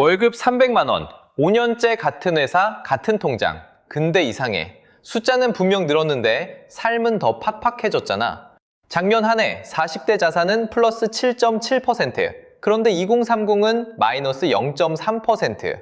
월급 300만 원, 5년째 같은 회사, 같은 통장. 근데 이상해. 숫자는 분명 늘었는데 삶은 더 팍팍해졌잖아. 작년 한 해 40대 자산은 플러스 7.7%, 그런데 2030은 마이너스 0.3%.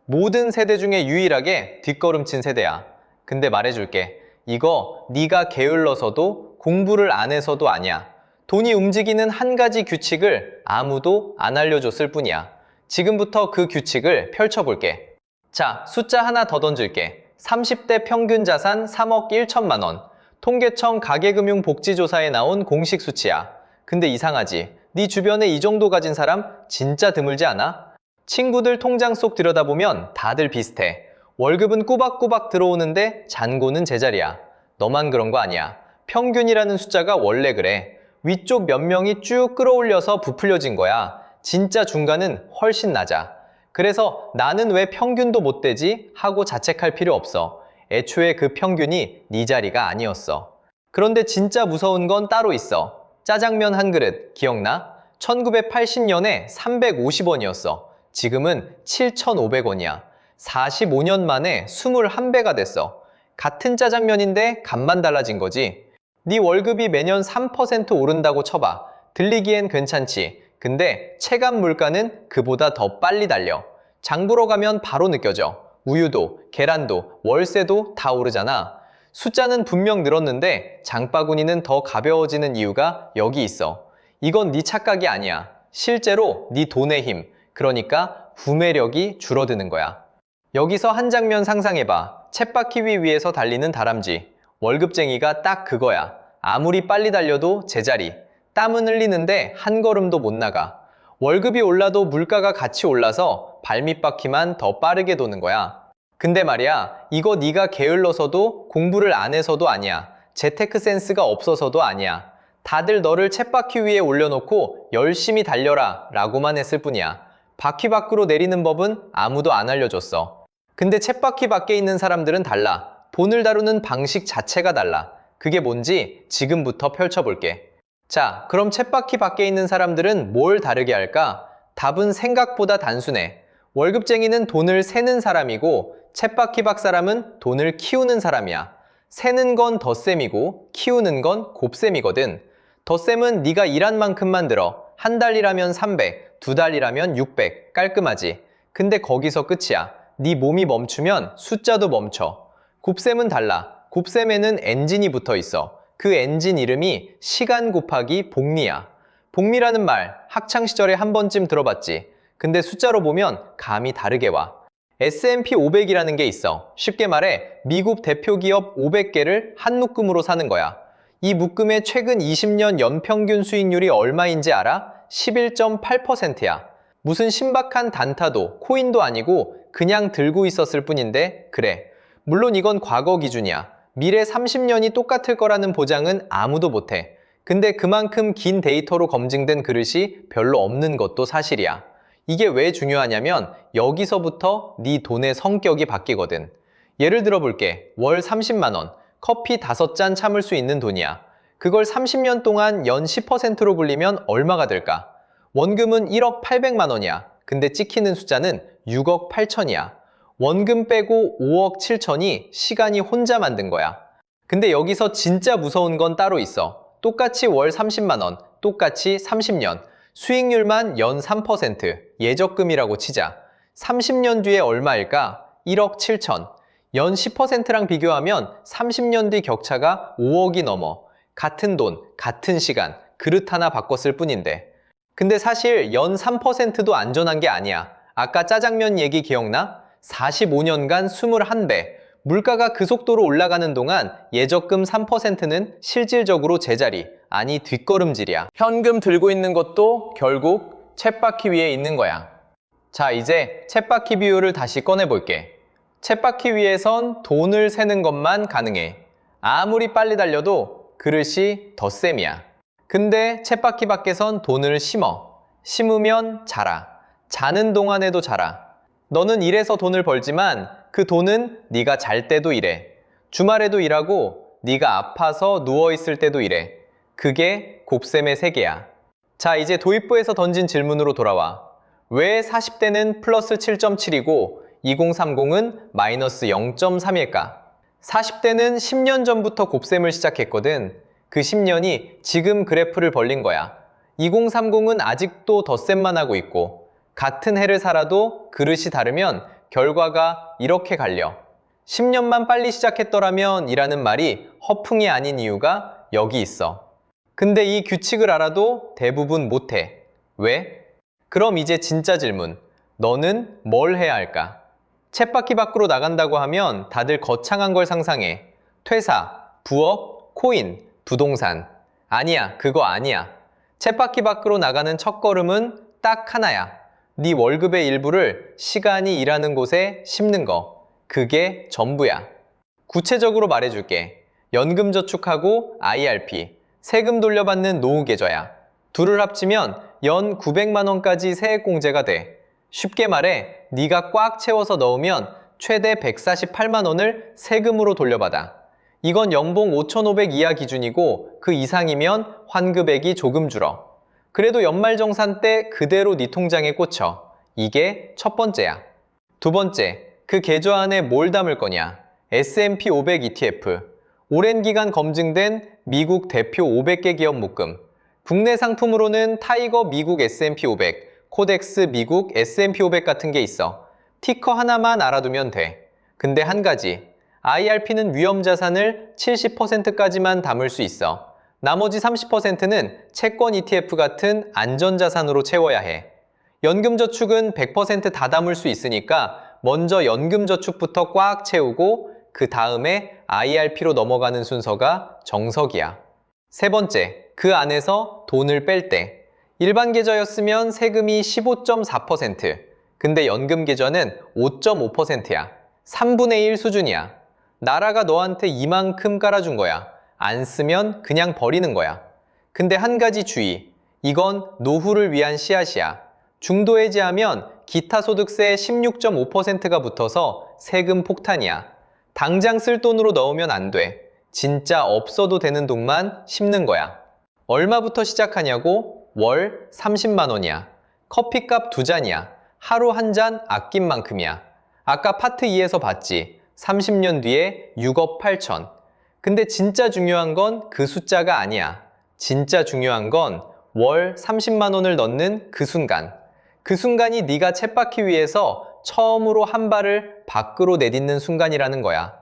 모든 세대 중에 유일하게 뒷걸음친 세대야. 근데 말해줄게. 이거 네가 게을러서도 공부를 안 해서도 아니야. 돈이 움직이는 한 가지 규칙을 아무도 안 알려줬을 뿐이야. 지금부터 그 규칙을 펼쳐볼게. 자, 숫자 하나 더 던질게. 30대 평균 자산 3억 1천만 원. 통계청 가계금융복지조사에 나온 공식 수치야. 근데 이상하지? 네 주변에 이 정도 가진 사람 진짜 드물지 않아? 친구들 통장 속 들여다보면 다들 비슷해. 월급은 꼬박꼬박 들어오는데 잔고는 제자리야. 너만 그런 거 아니야. 평균이라는 숫자가 원래 그래. 위쪽 몇 명이 쭉 끌어올려서 부풀려진 거야. 진짜 중간은 훨씬 낮아. 그래서 나는 왜 평균도 못 되지? 하고 자책할 필요 없어. 애초에 그 평균이 네 자리가 아니었어. 그런데 진짜 무서운 건 따로 있어. 짜장면 한 그릇 기억나? 1980년에 350원이었어. 지금은 7,500원이야. 45년 만에 21배가 됐어. 같은 짜장면인데 값만 달라진 거지. 네 월급이 매년 3% 오른다고 쳐봐. 들리기엔 괜찮지. 근데 체감 물가는 그보다 더 빨리 달려. 장 보러 가면 바로 느껴져. 우유도, 계란도, 월세도 다 오르잖아. 숫자는 분명 늘었는데 장바구니는 더 가벼워지는 이유가 여기 있어. 이건 네 착각이 아니야. 실제로 네 돈의 힘, 그러니까 구매력이 줄어드는 거야. 여기서 한 장면 상상해봐. 쳇바퀴 위에서 달리는 다람쥐. 월급쟁이가 딱 그거야. 아무리 빨리 달려도 제자리. 땀은 흘리는데 한 걸음도 못 나가. 월급이 올라도 물가가 같이 올라서 발밑바퀴만 더 빠르게 도는 거야. 근데 말이야, 이거 네가 게을러서도 공부를 안 해서도 아니야. 재테크 센스가 없어서도 아니야. 다들 너를 쳇바퀴 위에 올려놓고 열심히 달려라 라고만 했을 뿐이야. 바퀴 밖으로 내리는 법은 아무도 안 알려줬어. 근데 쳇바퀴 밖에 있는 사람들은 달라. 돈을 다루는 방식 자체가 달라. 그게 뭔지 지금부터 펼쳐볼게. 자, 그럼 쳇바퀴 밖에 있는 사람들은 뭘 다르게 할까? 답은 생각보다 단순해. 월급쟁이는 돈을 세는 사람이고 쳇바퀴 밖 사람은 돈을 키우는 사람이야. 세는 건 덧셈이고 키우는 건 곱셈이거든. 덧셈은 네가 일한 만큼만 들어. 한 달 일하면 300, 두 달 일하면 600. 깔끔하지? 근데 거기서 끝이야. 네 몸이 멈추면 숫자도 멈춰. 곱셈은 달라. 곱셈에는 엔진이 붙어 있어. 그 엔진 이름이 시간 곱하기 복리야. 복리라는 말 학창시절에 한 번쯤 들어봤지. 근데 숫자로 보면 감이 다르게 와. S&P 500이라는 게 있어. 쉽게 말해 미국 대표 기업 500개를 한 묶음으로 사는 거야. 이 묶음의 최근 20년 연평균 수익률이 얼마인지 알아? 11.8%야. 무슨 신박한 단타도 코인도 아니고 그냥 들고 있었을 뿐인데 그래. 물론 이건 과거 기준이야. 미래 30년이 똑같을 거라는 보장은 아무도 못해. 근데 그만큼 긴 데이터로 검증된 그릇이 별로 없는 것도 사실이야. 이게 왜 중요하냐면 여기서부터 네 돈의 성격이 바뀌거든. 예를 들어 볼게. 월 30만 원, 커피 5잔 참을 수 있는 돈이야. 그걸 30년 동안 연 10%로 불리면 얼마가 될까? 원금은 1억 800만 원이야. 근데 찍히는 숫자는 6억 8천이야. 원금 빼고 5억 7천이 시간이 혼자 만든 거야. 근데 여기서 진짜 무서운 건 따로 있어. 똑같이 월 30만 원, 똑같이 30년. 수익률만 연 3%, 예적금이라고 치자. 30년 뒤에 얼마일까? 1억 7천. 연 10%랑 비교하면 30년 뒤 격차가 5억이 넘어. 같은 돈, 같은 시간, 그릇 하나 바꿨을 뿐인데. 근데 사실 연 3%도 안전한 게 아니야. 아까 짜장면 얘기 기억나? 45년간 21배. 물가가 그 속도로 올라가는 동안 예적금 3%는 실질적으로 제자리, 아니 뒷걸음질이야. 현금 들고 있는 것도 결국 쳇바퀴 위에 있는 거야. 자, 이제 쳇바퀴 비율을 다시 꺼내볼게. 쳇바퀴 위에선 돈을 세는 것만 가능해. 아무리 빨리 달려도 그릇이 덧셈이야. 근데 쳇바퀴 밖에선 돈을 심어. 심으면 자라. 자는 동안에도 자라. 너는 일해서 돈을 벌지만 그 돈은 네가 잘 때도 일해. 주말에도 일하고 네가 아파서 누워있을 때도 일해. 그게 곱셈의 세계야. 자, 이제 도입부에서 던진 질문으로 돌아와. 왜 40대는 플러스 7.7이고 2030은 마이너스 0.3일까? 40대는 10년 전부터 곱셈을 시작했거든. 그 10년이 지금 그래프를 벌린 거야. 2030은 아직도 덧셈만 하고 있고 같은 해를 살아도 그릇이 다르면 결과가 이렇게 갈려. 10년만 빨리 시작했더라면 이라는 말이 허풍이 아닌 이유가 여기 있어. 근데 이 규칙을 알아도 대부분 못해. 왜? 그럼 이제 진짜 질문. 너는 뭘 해야 할까? 쳇바퀴 밖으로 나간다고 하면 다들 거창한 걸 상상해. 퇴사, 부업, 코인, 부동산. 아니야, 그거 아니야. 쳇바퀴 밖으로 나가는 첫걸음은 딱 하나야. 네 월급의 일부를 시간이 일하는 곳에 심는 거. 그게 전부야. 구체적으로 말해줄게. 연금저축하고 IRP, 세금 돌려받는 노후계좌야. 둘을 합치면 연 900만 원까지 세액공제가 돼. 쉽게 말해 네가 꽉 채워서 넣으면 최대 148만 원을 세금으로 돌려받아. 이건 연봉 5,500 이하 기준이고 그 이상이면 환급액이 조금 줄어. 그래도 연말정산 때 그대로 네 통장에 꽂혀. 이게 첫 번째야. 두 번째, 그 계좌 안에 뭘 담을 거냐? S&P 500 ETF, 오랜 기간 검증된 미국 대표 500개 기업 묶음. 국내 상품으로는 타이거 미국 S&P 500, 코덱스 미국 S&P 500 같은 게 있어. 티커 하나만 알아두면 돼. 근데 한 가지, IRP는 위험자산을 70%까지만 담을 수 있어. 나머지 30%는 채권 ETF 같은 안전자산으로 채워야 해. 연금저축은 100% 다 담을 수 있으니까 먼저 연금저축부터 꽉 채우고 그 다음에 IRP로 넘어가는 순서가 정석이야. 세 번째, 그 안에서 돈을 뺄 때. 일반 계좌였으면 세금이 15.4%, 근데 연금 계좌는 5.5%야. 3분의 1 수준이야. 나라가 너한테 이만큼 깔아준 거야. 안 쓰면 그냥 버리는 거야. 근데 한 가지 주의. 이건 노후를 위한 씨앗이야. 중도해지하면 기타 소득세 16.5%가 붙어서 세금 폭탄이야. 당장 쓸 돈으로 넣으면 안 돼. 진짜 없어도 되는 돈만 심는 거야. 얼마부터 시작하냐고? 월 30만 원이야. 커피값 2잔이야. 하루 한 잔 아낀 만큼이야. 아까 파트 2에서 봤지? 30년 뒤에 6억 8천. 근데 진짜 중요한 건 그 숫자가 아니야. 진짜 중요한 건 월 30만 원을 넣는 그 순간. 그 순간이 네가 쳇바퀴 위에서 처음으로 한 발을 밖으로 내딛는 순간이라는 거야.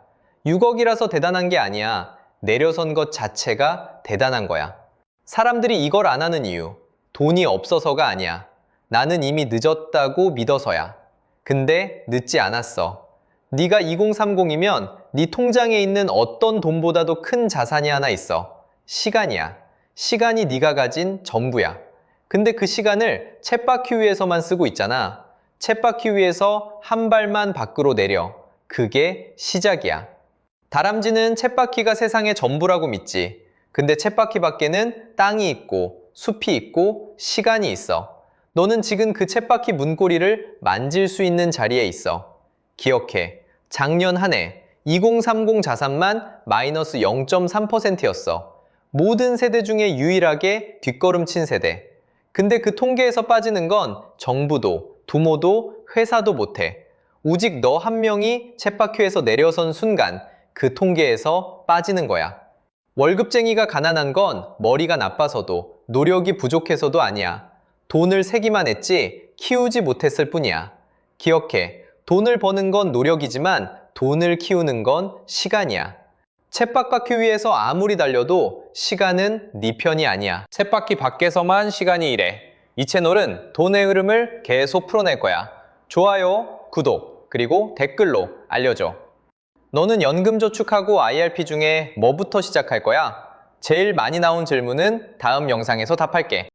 6억이라서 대단한 게 아니야. 내려선 것 자체가 대단한 거야. 사람들이 이걸 안 하는 이유. 돈이 없어서가 아니야. 나는 이미 늦었다고 믿어서야. 근데 늦지 않았어. 네가 2030이면 네 통장에 있는 어떤 돈보다도 큰 자산이 하나 있어. 시간이야. 시간이 네가 가진 전부야. 근데 그 시간을 쳇바퀴 위에서만 쓰고 있잖아. 쳇바퀴 위에서 한 발만 밖으로 내려. 그게 시작이야. 다람쥐는 쳇바퀴가 세상의 전부라고 믿지. 근데 쳇바퀴 밖에는 땅이 있고 숲이 있고 시간이 있어. 너는 지금 그 쳇바퀴 문고리를 만질 수 있는 자리에 있어. 기억해. 작년 한 해 2030 자산만 마이너스 0.3%였어. 모든 세대 중에 유일하게 뒷걸음친 세대. 근데 그 통계에서 빠지는 건 정부도, 부모도, 회사도 못해. 오직 너 한 명이 쳇바퀴에서 내려선 순간 그 통계에서 빠지는 거야. 월급쟁이가 가난한 건 머리가 나빠서도, 노력이 부족해서도 아니야. 돈을 세기만 했지 키우지 못했을 뿐이야. 기억해. 돈을 버는 건 노력이지만 돈을 키우는 건 시간이야. 쳇바퀴 위에서 아무리 달려도 시간은 네 편이 아니야. 쳇바퀴 밖에서만 시간이 일해. 이 채널은 돈의 흐름을 계속 풀어낼 거야. 좋아요, 구독, 그리고 댓글로 알려줘. 너는 연금저축하고 IRP 중에 뭐부터 시작할 거야? 제일 많이 나온 질문은 다음 영상에서 답할게.